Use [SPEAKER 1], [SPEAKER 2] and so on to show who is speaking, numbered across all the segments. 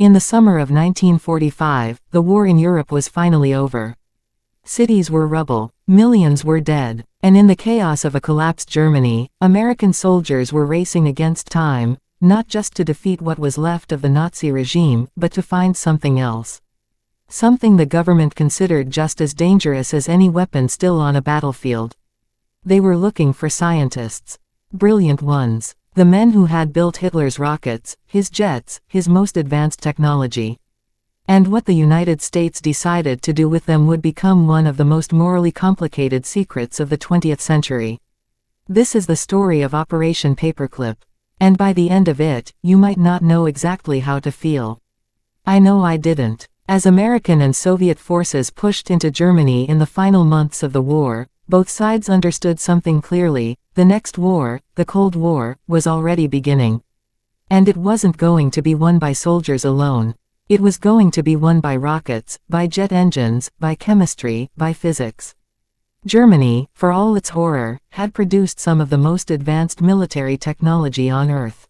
[SPEAKER 1] In the summer of 1945, the war in Europe was finally over. Cities were rubble, millions were dead, and in the chaos of a collapsed Germany, American soldiers were racing against time, not just to defeat what was left of the Nazi regime, but to find something else. Something the government considered just as dangerous as any weapon still on a battlefield. They were looking for scientists. Brilliant ones. The men who had built Hitler's rockets, his jets, his most advanced technology. And what the United States decided to do with them would become one of the most morally complicated secrets of the 20th century. This is the story of Operation Paperclip. And by the end of it, you might not know exactly how to feel. I know I didn't. As American and Soviet forces pushed into Germany in the final months of the war, both sides understood something clearly: the next war, the Cold War, was already beginning. And it wasn't going to be won by soldiers alone. It was going to be won by rockets, by jet engines, by chemistry, by physics. Germany, for all its horror, had produced some of the most advanced military technology on Earth.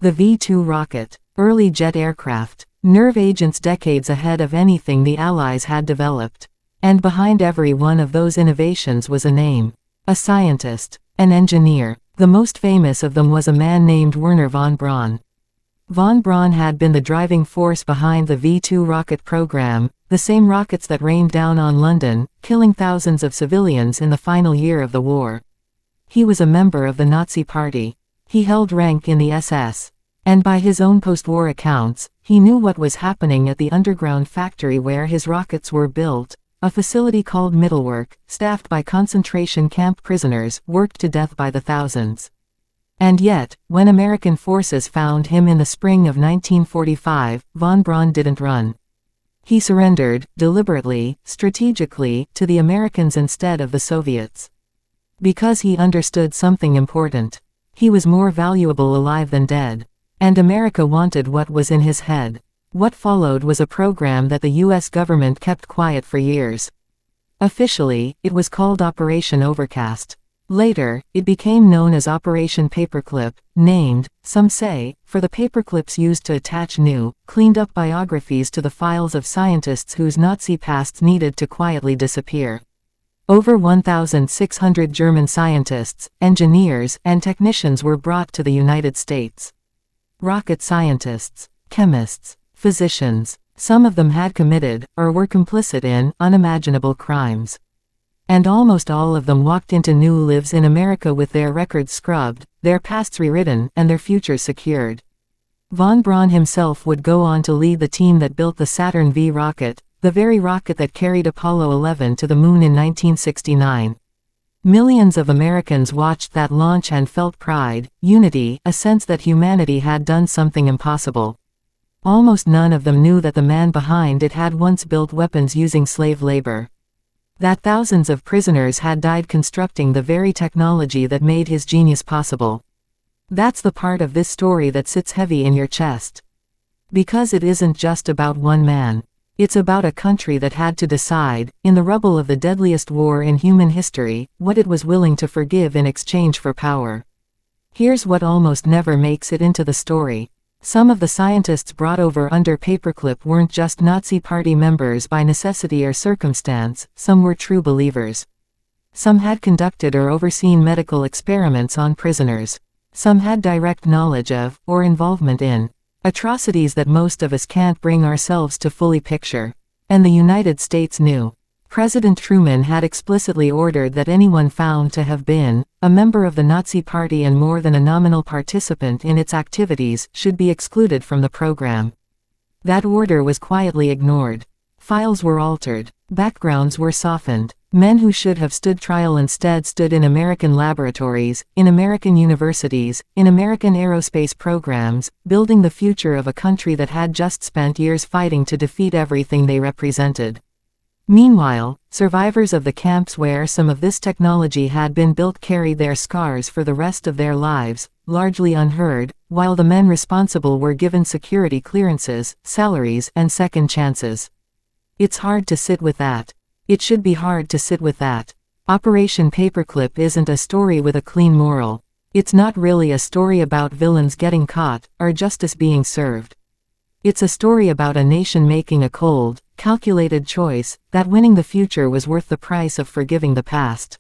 [SPEAKER 1] The V-2 rocket, early jet aircraft, nerve agents decades ahead of anything the Allies had developed. And behind every one of those innovations was a name. A scientist. An engineer. The most famous of them was a man named Wernher von Braun. Von Braun had been the driving force behind the V-2 rocket program, the same rockets that rained down on London, killing thousands of civilians in the final year of the war. He was a member of the Nazi Party. He held rank in the SS. And by his own post-war accounts, he knew what was happening at the underground factory where his rockets were built. A facility called Mittelwerk, staffed by concentration camp prisoners, worked to death by the thousands. And yet, when American forces found him in the spring of 1945, von Braun didn't run. He surrendered, deliberately, strategically, to the Americans instead of the Soviets. Because he understood something important. He was more valuable alive than dead. And America wanted what was in his head. What followed was a program that the U.S. government kept quiet for years. Officially, it was called Operation Overcast. Later, it became known as Operation Paperclip, named, some say, for the paperclips used to attach new, cleaned-up biographies to the files of scientists whose Nazi pasts needed to quietly disappear. Over 1,600 German scientists, engineers, and technicians were brought to the United States. Rocket scientists, chemists, physicians. Some of them had committed, or were complicit in, unimaginable crimes. And almost all of them walked into new lives in America with their records scrubbed, their pasts rewritten, and their futures secured. Von Braun himself would go on to lead the team that built the Saturn V rocket, the very rocket that carried Apollo 11 to the moon in 1969. Millions of Americans watched that launch and felt pride, unity, a sense that humanity had done something impossible. Almost none of them knew that the man behind it had once built weapons using slave labor. That thousands of prisoners had died constructing the very technology that made his genius possible. That's the part of this story that sits heavy in your chest. Because it isn't just about one man. It's about a country that had to decide, in the rubble of the deadliest war in human history, what it was willing to forgive in exchange for power. Here's what almost never makes it into the story. Some of the scientists brought over under Paperclip weren't just Nazi Party members by necessity or circumstance, some were true believers. Some had conducted or overseen medical experiments on prisoners. Some had direct knowledge of, or involvement in, atrocities that most of us can't bring ourselves to fully picture. And the United States knew. President Truman had explicitly ordered that anyone found to have been a member of the Nazi Party and more than a nominal participant in its activities should be excluded from the program. That order was quietly ignored. Files were altered. Backgrounds were softened. Men who should have stood trial instead stood in American laboratories, in American universities, in American aerospace programs, building the future of a country that had just spent years fighting to defeat everything they represented. Meanwhile, survivors of the camps where some of this technology had been built carried their scars for the rest of their lives, largely unheard, while the men responsible were given security clearances, salaries, and second chances. It's hard to sit with that. It should be hard to sit with that. Operation Paperclip isn't a story with a clean moral. It's not really a story about villains getting caught, or justice being served. It's a story about a nation making a cold, calculated choice, that winning the future was worth the price of forgiving the past.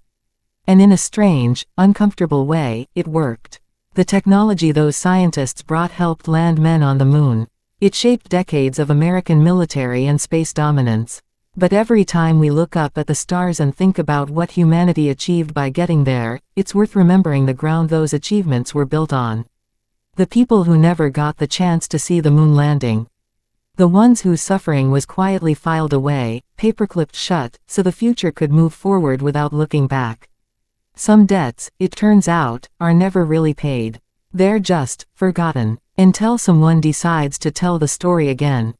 [SPEAKER 1] And in a strange, uncomfortable way, it worked. The technology those scientists brought helped land men on the moon. It shaped decades of American military and space dominance. But every time we look up at the stars and think about what humanity achieved by getting there, it's worth remembering the ground those achievements were built on. The people who never got the chance to see the moon landing. The ones whose suffering was quietly filed away, paperclipped shut, so the future could move forward without looking back. Some debts, it turns out, are never really paid. They're just forgotten. Until someone decides to tell the story again.